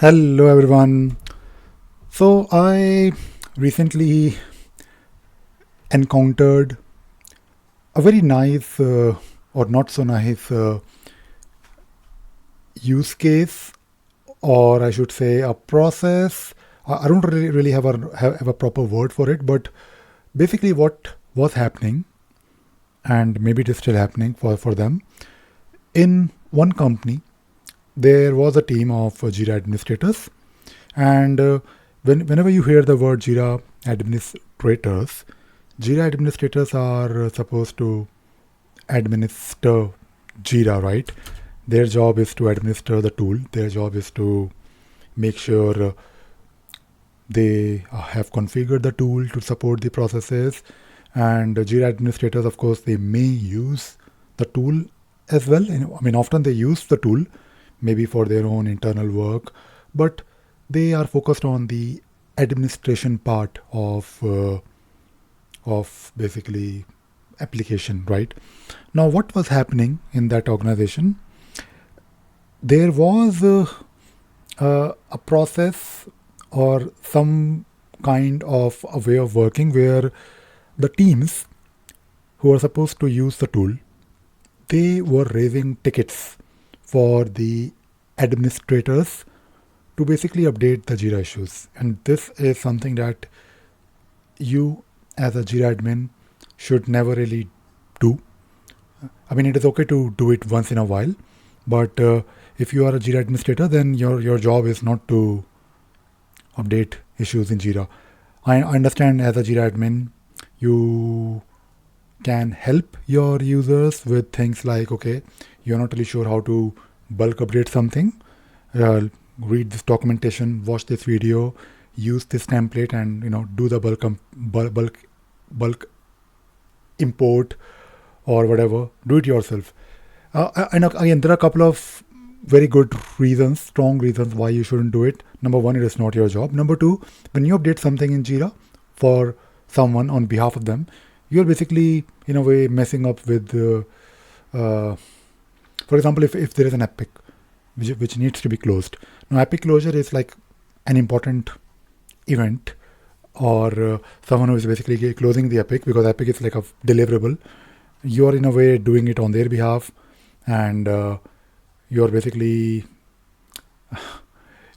Hello everyone. So I recently encountered a very nice or not so nice use case, or I should say a process. I don't really have a proper word for it, but basically what was happening, and maybe it is still happening for them, in one company there was a team of Jira administrators, and whenever you hear the word Jira administrators, Jira administrators are supposed to administer Jira, right? Their job is to administer the tool. Their job is to make sure they have configured the tool to support the processes. And Jira administrators, of course, they may use the tool as well. I mean, often they use the tool maybe for their own internal work, but they are focused on the administration part of basically application, right? Now, what was happening in that organization? There was a process or some kind of a way of working where the teams who are supposed to use the tool, they were raising tickets for the administrators to basically update the Jira issues. And this is something that you as a Jira admin should never really do. I mean, it is okay to do it once in a while, but if you are a Jira administrator, then your job is not to update issues in Jira. I understand as a Jira admin, you can help your users with things like, okay, you're not really sure how to bulk update something. Read this documentation, watch this video, use this template, and do the bulk import or whatever. Do it yourself. And again, there are a couple of very good reasons, strong reasons why you shouldn't do it. Number one, it is not your job. Number two, when you update something in Jira for someone on behalf of them, you're basically, in a way, messing up with, for example, if there is an epic which needs to be closed. Now, epic closure is like an important event, or someone who is basically closing the epic, because epic is like a deliverable. You are in a way doing it on their behalf, and you're basically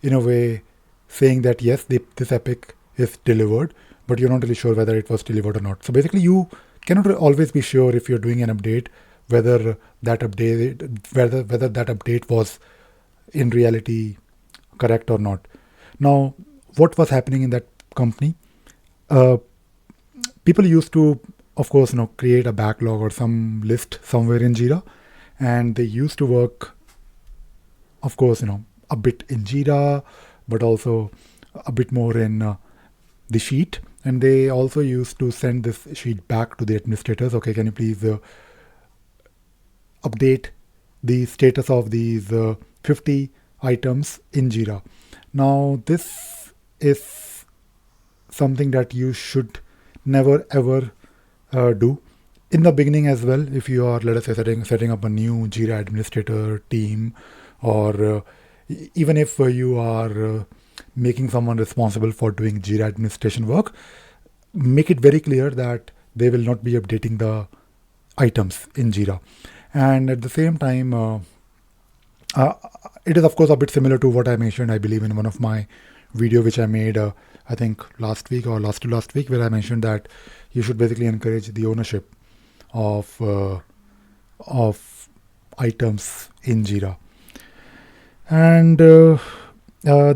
in a way saying that yes, this epic is delivered, but you're not really sure whether it was delivered or not. So basically, you cannot always be sure if you're doing an update whether that update was in reality correct or not. Now, what was happening in that company? Uh, People used to, of course, create a backlog or some list somewhere in Jira, and they used to work, of course, a bit in Jira, but also a bit more in the sheet. And they also used to send this sheet back to the administrators. Okay, can you please update the status of these 50 items in Jira? Now, this is something that you should never ever do. In the beginning as well, if you are, let us say, setting up a new Jira administrator team, or even if you are making someone responsible for doing Jira administration work, make it very clear that they will not be updating the items in Jira. And at the same time, uh, it is of course a bit similar to what I mentioned, I believe, in one of my video which I made, I think last week or last to last week, where I mentioned that you should basically encourage the ownership of items in Jira. And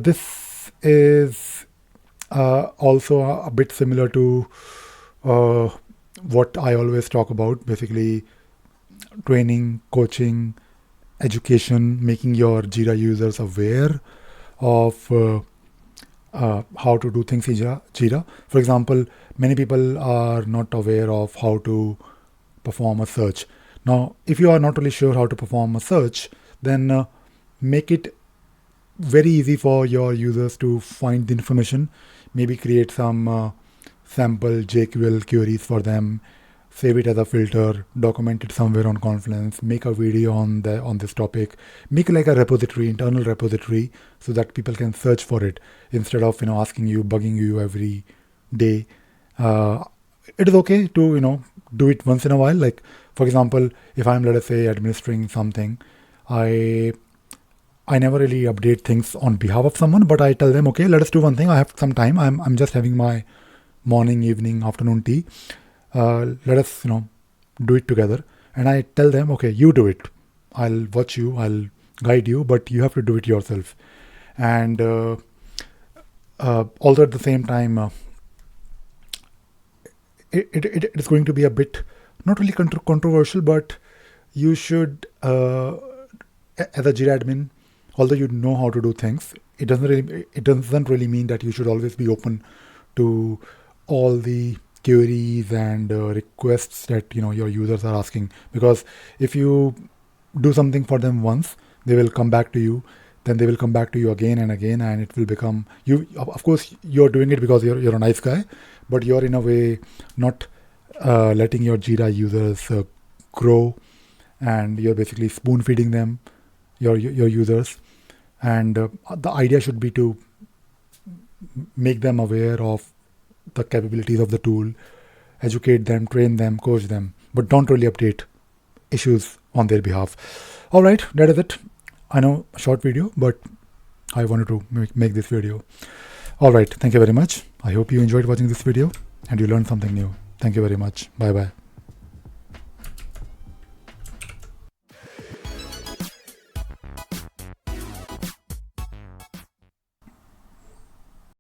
this is also a bit similar to uh, what I always talk about, basically training, coaching, education, making your Jira users aware of how to do things in Jira. For example, many people are not aware of how to perform a search. Now, if you are not really sure how to perform a search, then make it very easy for your users to find the information. Maybe create some sample JQL queries for them, save it as a filter, document it somewhere on Confluence, make a video on this topic, make like a repository, internal repository, so that people can search for it instead of asking you, bugging you every day. It is okay to do it once in a while. Like for example, if I'm, let us say, administering something, I I never really update things on behalf of someone, but I tell them, okay, let us do one thing. I have some time. I'm just having my morning, evening, afternoon tea. Let us do it together. And I tell them, okay, you do it. I'll watch you. I'll guide you, but you have to do it yourself. And although at the same time, it is going to be a bit not really controversial, but you should, as a Jira admin, although you know how to do things, it doesn't really mean that you should always be open to all the queries and requests that your users are asking. Because if you do something for them once, they will come back to you. Then they will come back to you again and again, and it will become you. Of course, you're doing it because you're a nice guy, but you're in a way not letting your Jira users grow, and you're basically spoon feeding them, your users. And the idea should be to make them aware of the capabilities of the tool, educate them, train them, coach them, but don't really update issues on their behalf. All right, that is it. I know, a short video, but I wanted to make this video. All right, thank you very much. I hope you enjoyed watching this video and you learned something new. Thank you very much. Bye bye.